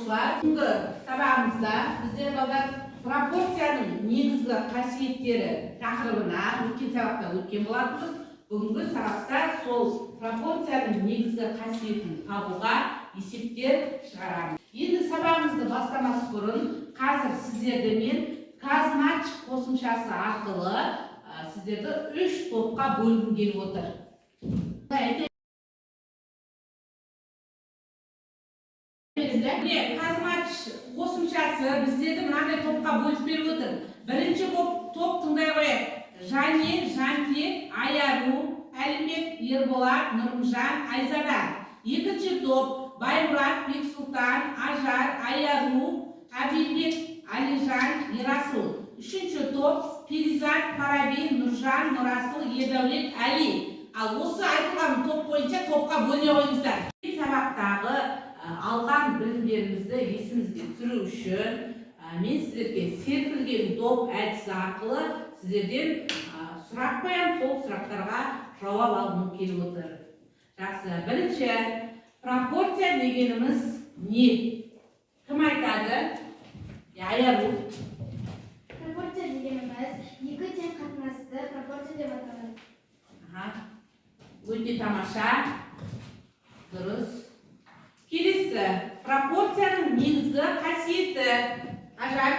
оқушылар, бүгінгі сабағымызда біздер балдар пропорцияның негізгі қасиеттері тақырыбына өткен сабақта өткен болатынбыз. Бүгінгі сабақта сол пропорцияның негізгі қасиетін табуға есептер шығарамыз. Енді сабағымызды бастамас бұрын қазір сіздерді мен Казматч қосымшасы арқылы сіздерді 3 топқа бөлгім келіп отыр. Казматч қосымшасы біздерді мынандай топқа бөліп беріп отыр. Бірінші топ тыңдай қояйық. Жанел, Жантек, Аяру, Әлімбек, Ерболат, Нұрымжан, Айзада. Екінші топ Баймұрат, Бексұлтан, Ажар, Аяру, Абилбек, Алижан, Ерасыл. Үшінші топ Перизат, Параби, Нұржан, Нұрасыл, Ердәулет, Әли. Ал осы айтылған топ бойынша топқа бөле қойыңыздар. Сабақтағы алған білімдеріңізді есіңізге түсіру үшін мен сіздерге серпілген доп әдісі арқылы сіздерден сұрақ қоямын, сол сұрақтарға жауап алғым келіп отыр. Жақсы, бірінші пропорция дегеніміз не? Кім айтады? Аяру. Пропорция дегеніміз екі тең қатынасты пропорция деп аталады. Өте тамаша. Дұрыс. Келесі, пропорцияның негізгі қасиеті. Ажар.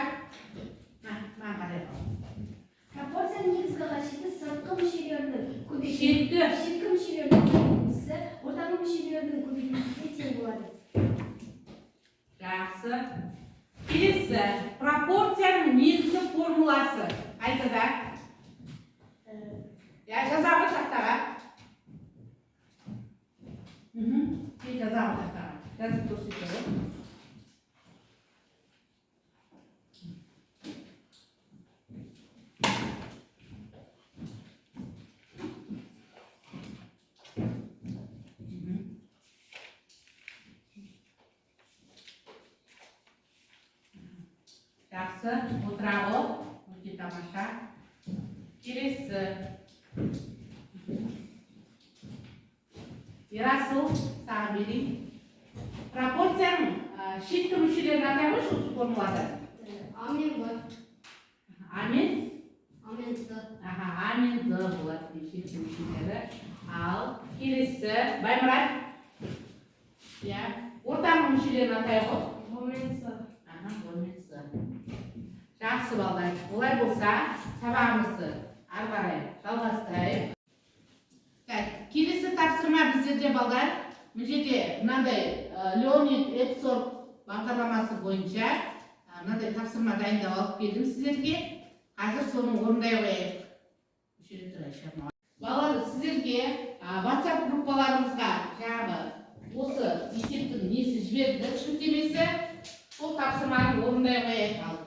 Пропорцияның негізгі қасиеті сыртқы мүшелерінің шеткі мүшелерінің көбейтіндісі ортаңғы мүшелерінің көбейтіндісіне тең болады. Жақсы. Келесі, пропорцияның негізгі формуласы. Айтады. Жазағы тақтаға. Жазағы тақтаға. Жазып көрсетеді. Жақсы, отыра ғой. Өте тамаша. Келесі. Ерасыл, саған берейін. Пропорцияның шеткі мүшелерін атай қойшы осы формулада. Амен бар. Амен? Амен Д. Амен Д болады шеткі мүшелері. Ал келесі, Баймұрат. Ортаңғы мүшелерін атай ғой. Омен С. Омен С. Жақсы балдар. Олай болса, сабағымызды ары қарай жалғастырайық. Келесі тапсырма біздерде балдар. Бұл жерде мынандай Леонид Эпсорг бағдарламасы бойынша мынандай тапсырма дайындап алып келдім сіздерге. Қазір соны орындай қояйық. Балалар, сіздерге WhatsApp группаларымызға жаңағы осы есептің несі жіберді, түсініктемесі, сол тапсырманы орындай қояйық.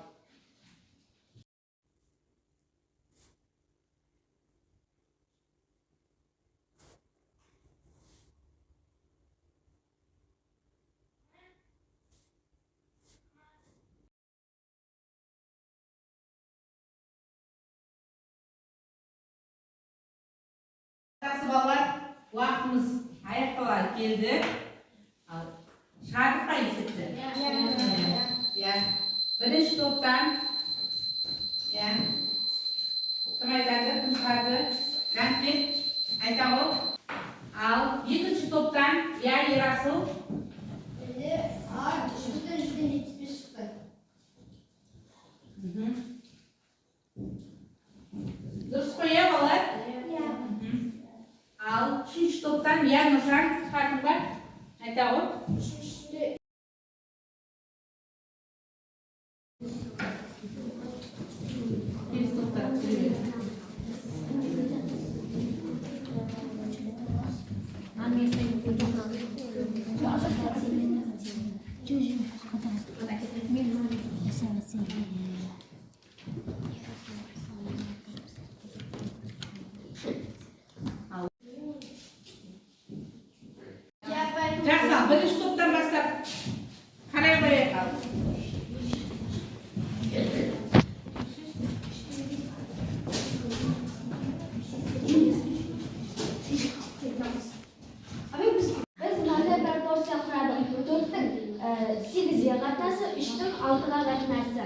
Жақсы балалар, уақытымыз аяқтала келді. Шығардық па есепті? Бірінші топтан кім айтады, кім шығарды? Жантек айта ғой. Ал екінші топтан Ерасыл. Жүзден 75 шықты. Дұрыс қой, балалар? Ал үшінші топтан Нұржан шығардың бар? Айта ғой. Келесі топтан сөйледі. Жақсы, бірінші топтан бастап қарай қояйық. Biz manda proporsiya quradıq. 4-ün 8-ге қатынасы, 3-тің 6-ға қатынасы.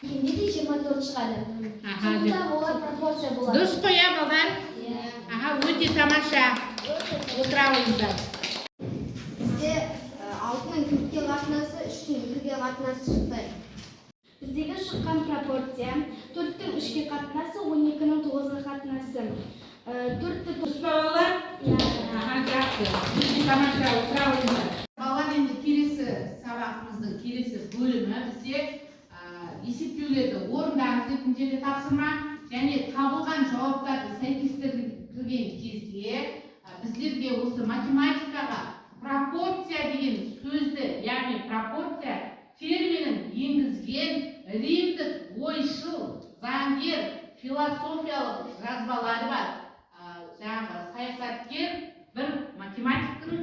Енді де 24 шығады. Сонда олар пропорция болады. Дұрыс қой, иә, балдар? Өте тамаша. Отыра ойыңыздар. Бізде 6-ның 4-ге қатынасы, 3-тің 2-ге қатынасы шықты. Біздегі шыққан пропорция 4-тің 3-ге қатынасы, 12-нің 9-ға қатынасы. 4-ті Дұрыс па, балалар? Жақсы. Өте тамаша. Отыра ойыңыздар. Балалар, енді келесі сабағымыздың келесі бөлімі бізде есептеулерді орындаңыз дейтін жерде тапсырма және табылған жауаптарды сәйкестендірген кезде біздерге осы математикаға пропорция деген сөзді, яғни пропорция терминін енгізген римдік ойшыл, заңгер, философиялық жазбалары бар жаңағы саясаткер бір математиктің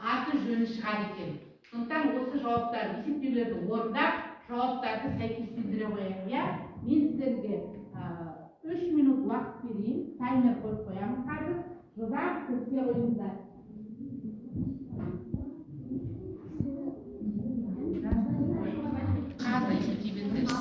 аты жөні шығады екен. Сондықтан осы жауаптарды есептеулерді орындап жауаптарды сәйкестендіре қояйық, иә? Мен сіздерге 3 минут уақыт берейін, таймер қойып қоямыз қазір. Жылдам кірісе қойыңыздар. Қазір есептей беріңіздер.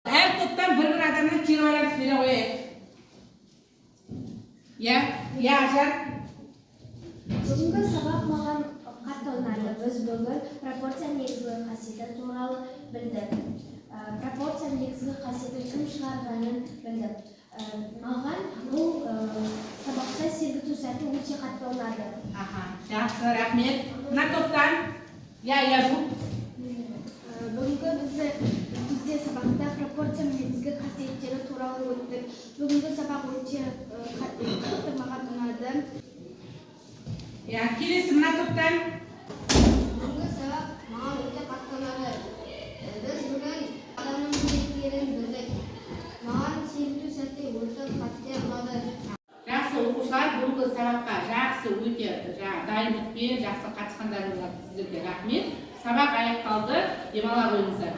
Әр топтан бір адамнан кері байланыс бере қояйық. Иә, Ажар? Бүгінгі сабақ маған қатты ұнады. Біз бүгін пропорция негізгі қасиеті туралы білдік. Пропорция негізгі қасиетін кім шығарғанын білдік. Маған бұл сабақта сергіту сәті өте қатты ұнады. Жақсы, рахмет. Мына топтан? Язу. Бүгінгі бізде сабақта пропорция негізгі қасиеттері туралы өттік. Бүгінгі сабақ өте қатты маған ұнады. Келесі мына топтан? Бүгінгі сабақ маған өте қатты ұнады. Біз бүгін адамның міндеттерін білдік. Маған сергіту сәті өте қатты ұнады. Жақсы оқушылар, бүгінгі сабаққа жақсы өте дайындықпен жақсы қатысқандарыңызға сіздерге рахмет. Сабақ аяқталды, демала қойыңыздар.